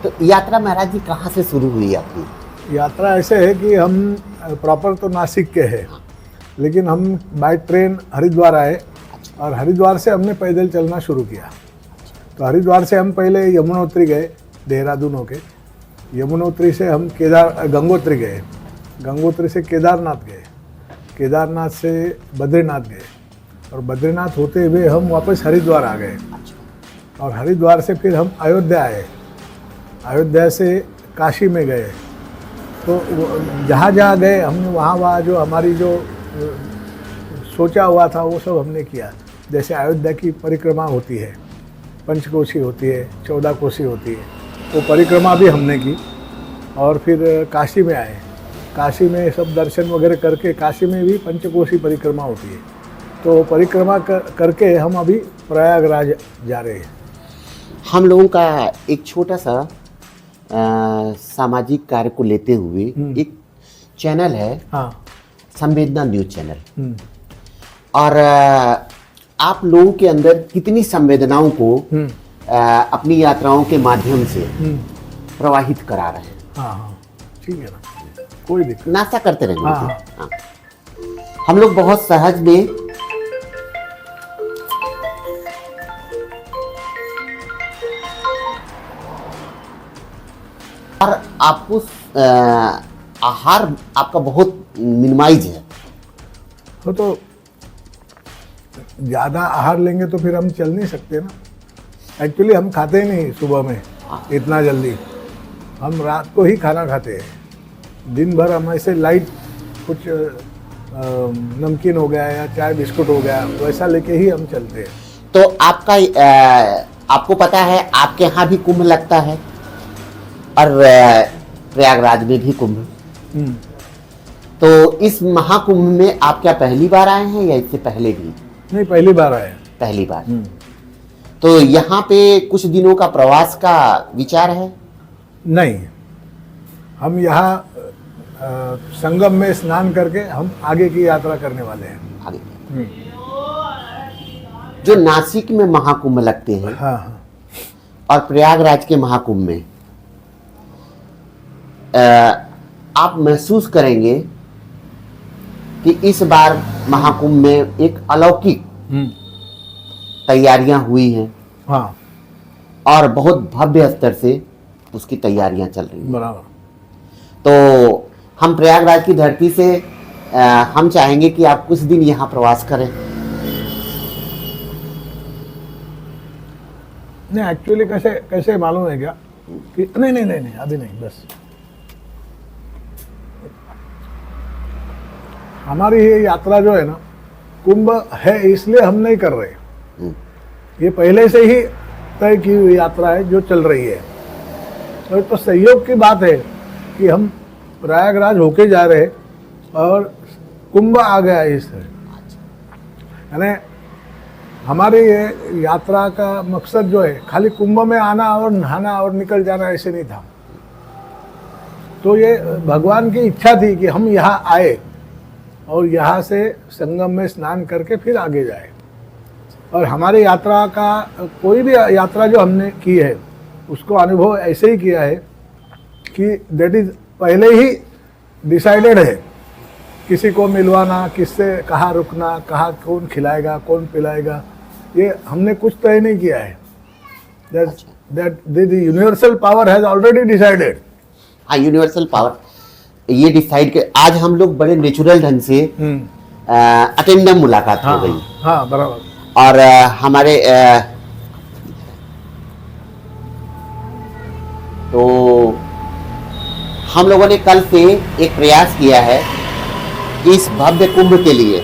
तो यात्रा महाराज जी कहाँ से शुरू हुई आपकी? यात्रा ऐसे है कि हम प्रॉपर तो नासिक के हैं, लेकिन हम बाय ट्रेन हरिद्वार आए और हरिद्वार से हमने पैदल चलना शुरू किया। तो हरिद्वार से हम पहले यमुनोत्री गए, देहरादून होके। यमुनोत्री से हम गंगोत्री गए, गंगोत्री से केदारनाथ गए, केदारनाथ से बद्रीनाथ गए और बद्रीनाथ होते हुए हम वापस हरिद्वार आ गए। और हरिद्वार से फिर हम अयोध्या आए, अयोध्या से काशी में गए। तो जहाँ जहाँ गए हमने वहाँ जो हमारी जो सोचा हुआ था वो सब हमने किया। जैसे अयोध्या की परिक्रमा होती है, पंचकोशी होती है, 14 कोशी होती है, वो परिक्रमा भी हमने की। और फिर काशी में आए, काशी में सब दर्शन वगैरह करके, काशी में भी पंचकोशी परिक्रमा होती है। तो परिक्रमा करके हम अभी प्रयागराज जा रहे हैं। हम लोगों का एक छोटा सा सामाजिक कार्य को लेते हुए एक चैनल है, हाँ, संवेदना न्यूज चैनल। और आप लोगों के अंदर कितनी संवेदनाओं को अपनी यात्राओं के माध्यम से प्रवाहित करा रहे हैं। हाँ हाँ, ठीक है ना, कोई दिक्कत। नाश्ता करते रहेंगे। हाँ। हाँ। हम लोग बहुत सहज में और आपको आहार आपका बहुत मिनिमाइज है। तो ज़्यादा आहार लेंगे तो फिर हम चल नहीं सकते ना। एक्चुअली हम खाते ही नहीं सुबह में इतना जल्दी, हम रात को ही खाना खाते हैं। दिन भर हम ऐसे लाइट कुछ नमकीन हो गया या चाय बिस्कुट हो गया, वैसा लेके ही हम चलते हैं। तो आपका आपको पता है आपके यहाँ भी कुंभ लगता है और प्रयागराज में भी कुंभ। तो इस महाकुंभ में आप क्या पहली बार आए हैं या इससे पहले भी? नहीं, पहली बार आए। पहली बार। तो यहाँ पे कुछ दिनों का प्रवास का विचार है? नहीं, हम यहाँ संगम में स्नान करके हम आगे की यात्रा करने वाले हैं। आगे जो नासिक में महाकुंभ लगते हैं, हाँ हाँ, और प्रयागराज के महाकुंभ में आप महसूस करेंगे कि इस बार महाकुंभ में एक अलौकिक तैयारियां हुई हैं। हाँ, और बहुत भव्य स्तर से उसकी तैयारियां चल रही हैं। बराबर। तो हम प्रयागराज की धरती से हम चाहेंगे कि आप कुछ दिन यहाँ प्रवास करें। नहीं, एक्चुअली कैसे कैसे मालूम है क्या कि नहीं अभी नहीं, बस हमारी ये यात्रा जो है ना, कुंभ है इसलिए हम नहीं कर रहे। ये पहले से ही तय की हुई यात्रा है जो चल रही है। तो संयोग की बात है कि हम प्रयागराज होके जा रहे और कुंभ आ गया इस तरह। यानी हमारी ये यात्रा का मकसद जो है खाली कुंभ में आना और नहाना और निकल जाना ऐसे नहीं था। तो ये भगवान की इच्छा थी कि हम यहाँ आए और यहाँ से संगम में स्नान करके फिर आगे जाए। और हमारी यात्रा का कोई भी यात्रा जो हमने की है उसको अनुभव ऐसे ही किया है कि दैट इज पहले ही डिसाइडेड है। किसी को मिलवाना, किससे कहाँ रुकना, कहाँ कौन खिलाएगा, कौन पिलाएगा, ये हमने कुछ तय नहीं किया है। That the universal power has already decided. हाँ, यूनिवर्सल पावर ये डिसाइड कर आज हम लोग बड़े नेचुरल ढंग से अटेंडम मुलाकात हो गई। हाँ, बराबर। और हमारे तो हम लोगों ने कल से एक प्रयास किया है कि इस भव्य कुंभ के लिए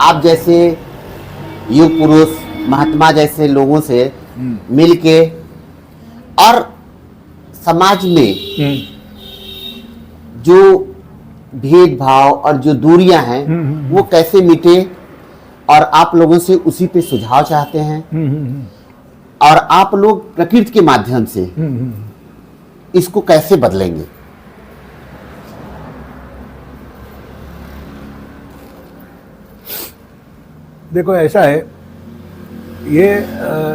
आप जैसे युग पुरुष, महात्मा जैसे लोगों से मिलके और समाज में जो भेदभाव और जो दूरियां हैं वो कैसे मिटे, और आप लोगों से उसी पे सुझाव चाहते हैं। और आप लोग प्रकृति के माध्यम से इसको कैसे बदलेंगे। देखो, ऐसा है, ये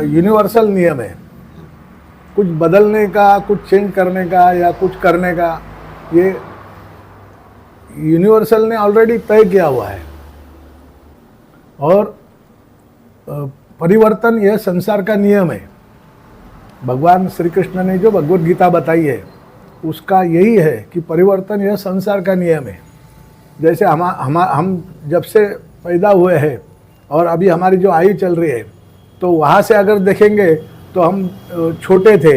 यूनिवर्सल नियम है कुछ बदलने का, कुछ चेंज करने का या कुछ करने का, ये यूनिवर्सल ने ऑलरेडी तय किया हुआ है। और परिवर्तन यह संसार का नियम है। भगवान श्री कृष्ण ने जो भगवत गीता बताई है उसका यही है कि परिवर्तन यह संसार का नियम है। जैसे हम जब से पैदा हुए हैं और अभी हमारी जो आयु चल रही है, तो वहाँ से अगर देखेंगे तो हम छोटे थे,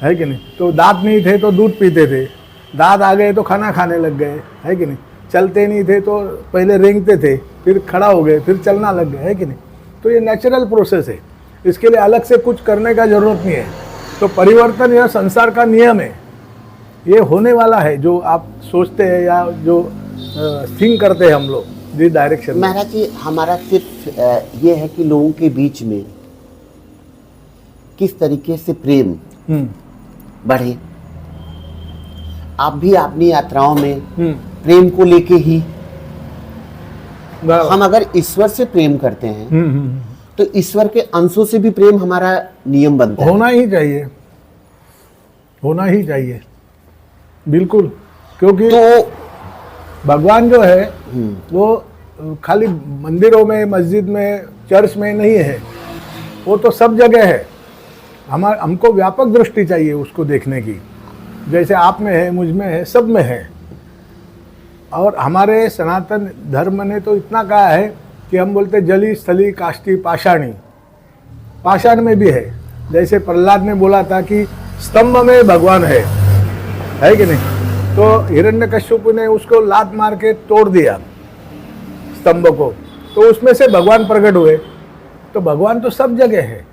है कि नहीं? तो दांत नहीं थे तो दूध पीते थे, दांत आ गए तो खाना खाने लग गए, है कि नहीं? चलते नहीं थे तो पहले रेंगते थे, फिर खड़ा हो गए, फिर चलना लग गए, है कि नहीं? तो ये नेचुरल प्रोसेस है, इसके लिए अलग से कुछ करने का जरूरत नहीं है। तो परिवर्तन यह संसार का नियम है, ये होने वाला है। जो आप सोचते हैं या जो थिंक करते हैं हम लोग जिस डायरेक्शन में। महाराज जी, हमारा सिर्फ ये है कि लोगों के बीच में किस तरीके से प्रेम बढ़े। आप भी अपनी यात्राओं में प्रेम को लेके ही, हम अगर ईश्वर से प्रेम करते हैं तो ईश्वर के अंशों से भी प्रेम हमारा नियम बनता है। होना ही चाहिए, होना ही चाहिए, बिल्कुल। क्योंकि तो भगवान जो है वो खाली मंदिरों में, मस्जिद में, चर्च में नहीं है, वो तो सब जगह है। हमको व्यापक दृष्टि चाहिए उसको देखने की। जैसे आप में है, मुझ में है, सब में है। और हमारे सनातन धर्म ने तो इतना कहा है कि हम बोलते जली, स्थली, काष्ठी, पाषाणी। पाषाण में भी है। जैसे प्रहलाद ने बोला था कि स्तंभ में भगवान है कि नहीं? तो हिरण्यकश्यप ने उसको लात मार के तोड़ दिया स्तंभ को, तो उसमें से भगवान प्रकट हुए। तो भगवान तो सब जगह है,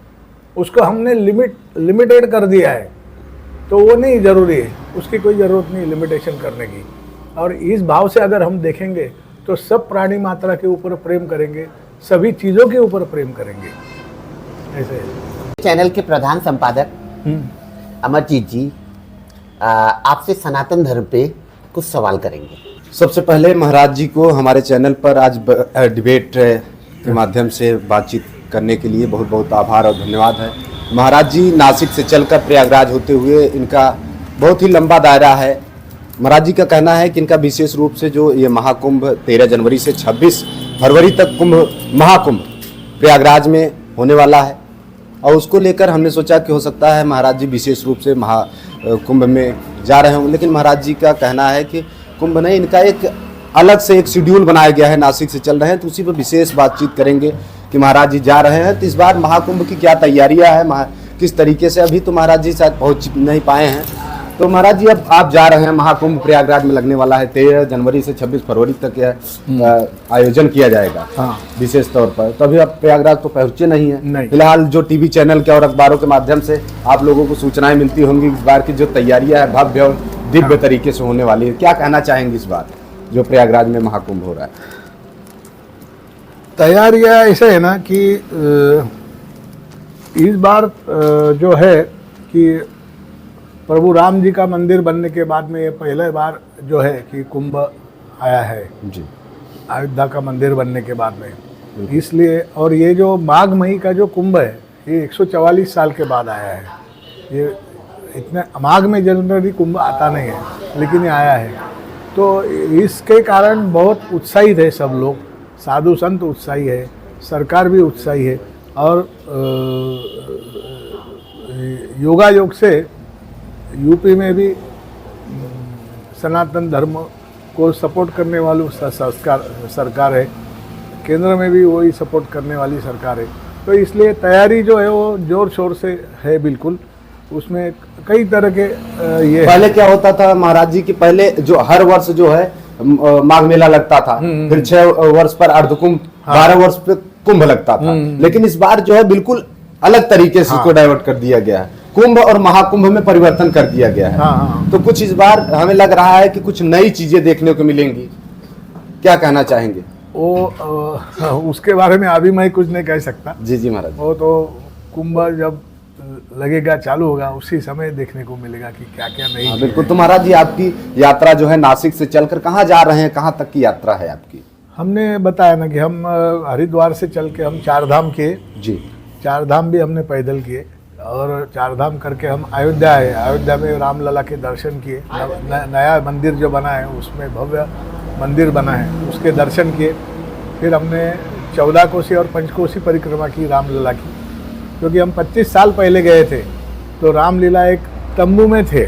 उसको हमने लिमिटेड कर दिया है, तो वो नहीं जरूरी है, उसकी कोई ज़रूरत नहीं लिमिटेशन करने की। और इस भाव से अगर हम देखेंगे तो सब प्राणी मात्रा के ऊपर प्रेम करेंगे, सभी चीज़ों के ऊपर प्रेम करेंगे। ऐसे चैनल के प्रधान संपादक अमरजीत जी आपसे सनातन धर्म पे कुछ सवाल करेंगे। सबसे पहले महाराज जी को हमारे चैनल पर आज डिबेट के माध्यम से बातचीत करने के लिए बहुत बहुत आभार और धन्यवाद है। महाराज जी नासिक से चलकर प्रयागराज होते हुए इनका बहुत ही लंबा दायरा है। महाराज जी का कहना है कि इनका विशेष रूप से जो ये महाकुंभ 13 जनवरी से 26 फरवरी तक महाकुंभ प्रयागराज में होने वाला है, और उसको लेकर हमने सोचा कि हो सकता है महाराज जी विशेष रूप से महाकुंभ में जा रहे हों। लेकिन महाराज जी का कहना है कि कुंभ नहीं, इनका एक अलग से एक शेड्यूल बनाया गया है, नासिक से चल रहे हैं, तो उसी पर विशेष बातचीत करेंगे कि महाराज जी जा रहे हैं तो इस बार महाकुंभ की क्या तैयारियां हैं, किस तरीके से। अभी तो महाराज जी शायद पहुंच नहीं पाए हैं, तो महाराज जी अब आप जा रहे हैं, महाकुंभ प्रयागराज में लगने वाला है, 13 जनवरी से 26 फरवरी तक यह आयोजन किया जाएगा। हाँ। विशेष तौर पर तो अभी आप प्रयागराज तो पहुंचे नहीं है। फिलहाल जो टीवी चैनल के और अखबारों के माध्यम से आप लोगों को सूचनाएं मिलती होंगी इस बार की जो तैयारियां है भव्य और दिव्य तरीके से होने वाली है, क्या कहना चाहेंगे इस बार जो प्रयागराज में महाकुंभ हो रहा है? तैयारियां ऐसे है ना कि इस बार जो है कि प्रभु राम जी का मंदिर बनने के बाद में ये पहले बार जो है कि कुंभ आया है जी, अयोध्या का मंदिर बनने के बाद में। इसलिए और ये जो माघ मही का जो कुंभ है ये 144 साल के बाद आया है। ये इतने माघ में जनवरी कुंभ आता नहीं है, लेकिन ये आया है। तो इसके कारण बहुत उत्साहित है सब लोग, साधु संत उत्साही है, सरकार भी उत्साही है। और योगा योग से यूपी में भी सनातन धर्म को सपोर्ट करने वाली सरकार है, केंद्र में भी वही सपोर्ट करने वाली सरकार है। तो इसलिए तैयारी जो है वो जोर शोर से है बिल्कुल। उसमें कई तरह के ये पहले क्या होता था महाराज जी की, पहले जो हर वर्ष जो है माघ मेला लगता था, फिर 6 वर्ष पर अर्धकुंभ, 12 वर्ष पे कुंभ लगता था। लेकिन इस बार जो है बिल्कुल अलग तरीके से इसको डाइवर्ट कर दिया गया है, कुंभ और महाकुंभ में परिवर्तन कर दिया गया है। तो कुछ इस बार हमें लग रहा है कि कुछ नई चीजें देखने को मिलेंगी, क्या कहना चाहेंगे? वो उसके बारे में अभी मैं कुछ नहीं कह सकता। जी जी महाराज, वो तो कुंभ जब लगेगा, चालू होगा, उसी समय देखने को मिलेगा कि क्या क्या नहीं। बिल्कुल। तो महाराज जी आपकी यात्रा जो है नासिक से चलकर कहाँ जा रहे हैं, कहाँ तक की यात्रा है आपकी? हमने बताया ना कि हम हरिद्वार से चल के हम 4 धाम किए। जी, 4 धाम भी हमने पैदल किए और चारधाम करके हम अयोध्या आए। अयोध्या में रामलला के दर्शन किए। नया मंदिर जो बना है उसमें भव्य मंदिर बना है, उसके दर्शन किए। फिर हमने 14 कोसी और पंचकोसी परिक्रमा की रामलला की, क्योंकि हम 25 साल पहले गए थे तो रामलीला एक तंबू में थे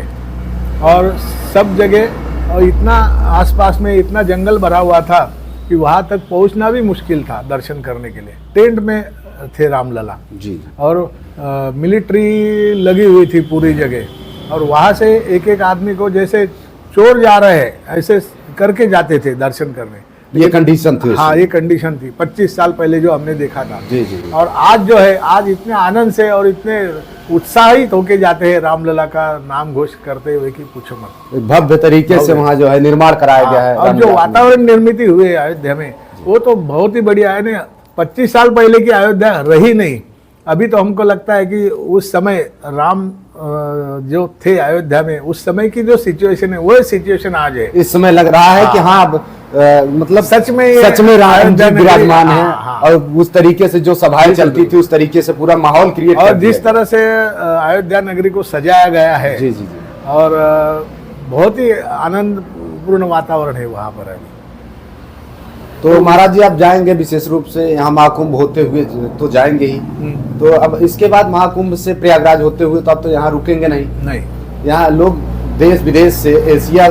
और सब जगह और इतना आसपास में इतना जंगल भरा हुआ था कि वहाँ तक पहुँचना भी मुश्किल था दर्शन करने के लिए। टेंट में थे रामलला जी। और मिलिट्री लगी हुई थी पूरी जगह, और वहाँ से एक एक आदमी को जैसे चोर जा रहे हैं ऐसे करके जाते थे दर्शन करने। ये कंडीशन थी हाँ, ये कंडीशन थी 25 साल पहले जो हमने देखा था। जी जी। और आज जो है, आज इतने आनंद से और इतने उत्साहित होके जाते हैं रामलला का नाम घोष करते हुए कि पूछो मत। भव्य तरीके से वहाँ जो है निर्माण कराया गया है। और जो वातावरण निर्मित हुई है अयोध्या में वो तो बहुत ही बढ़िया है ना। 25 साल पहले की अयोध्या रही नहीं। अभी तो हमको लगता है कि उस समय राम जो थे अयोध्या में, उस समय की जो सिचुएशन है वो सिचुएशन आज है। इस समय लग रहा है कि हाँ मतलब सच में राम जी विराजमान है। हाँ। और उस तरीके से जो सभाएं चलती थी उस तरीके से पूरा माहौल क्रिएट और जिस तरह से अयोध्या नगरी को सजाया गया है, जी जी जी, और बहुत ही आनंदपूर्ण वातावरण है वहाँ पर अभी। तो महाराज जी आप जाएंगे विशेष रूप से यहाँ महाकुंभ होते हुए तो जाएंगे ही। तो अब इसके बाद महाकुंभ से प्रयागराज होते हुए तो अब तो यहाँ रुकेंगे नहीं। यहाँ लोग देश विदेश से, एशिया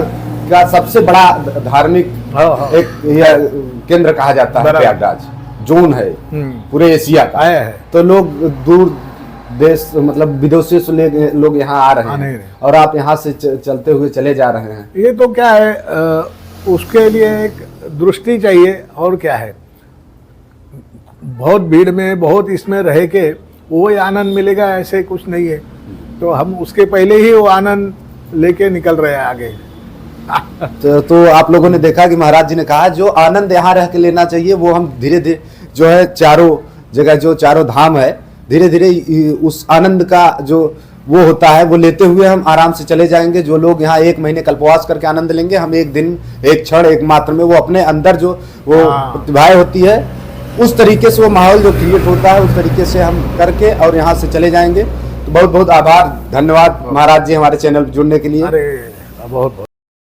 का सबसे बड़ा धार्मिक एक केंद्र कहा जाता है प्रयागराज, जोन है पूरे एशिया का है। तो लोग दूर देश मतलब विदेशों से लोग यहाँ आ रहे हैं और आप यहाँ से चलते हुए चले जा रहे हैं। ये तो क्या है, उसके लिए एक दृष्टि चाहिए। और क्या है, बहुत भीड़ में बहुत इसमें रह के वो ही आनंद मिलेगा ऐसे कुछ नहीं है। तो हम उसके पहले ही वो आनंद लेके निकल रहे हैं आगे। तो आप लोगों ने देखा कि महाराज जी ने कहा जो आनंद यहाँ रह के लेना चाहिए वो हम धीरे धीरे जो है चारों जगह जो चारों धाम है धीरे धीरे उस आनंद का जो वो होता है वो लेते हुए हम आराम से चले जाएंगे। जो लोग यहाँ 1 महीने कल्पवास करके आनंद लेंगे, हम एक दिन, एक क्षण, एक मात्र में वो अपने अंदर जो वो प्रतिभाएं होती है उस तरीके से वो माहौल जो क्रिएट होता है उस तरीके से हम करके और यहाँ से चले जाएंगे। तो बहुत बहुत आभार, धन्यवाद महाराज जी हमारे चैनल पर जुड़ने के लिए। अरे बहुत बहुत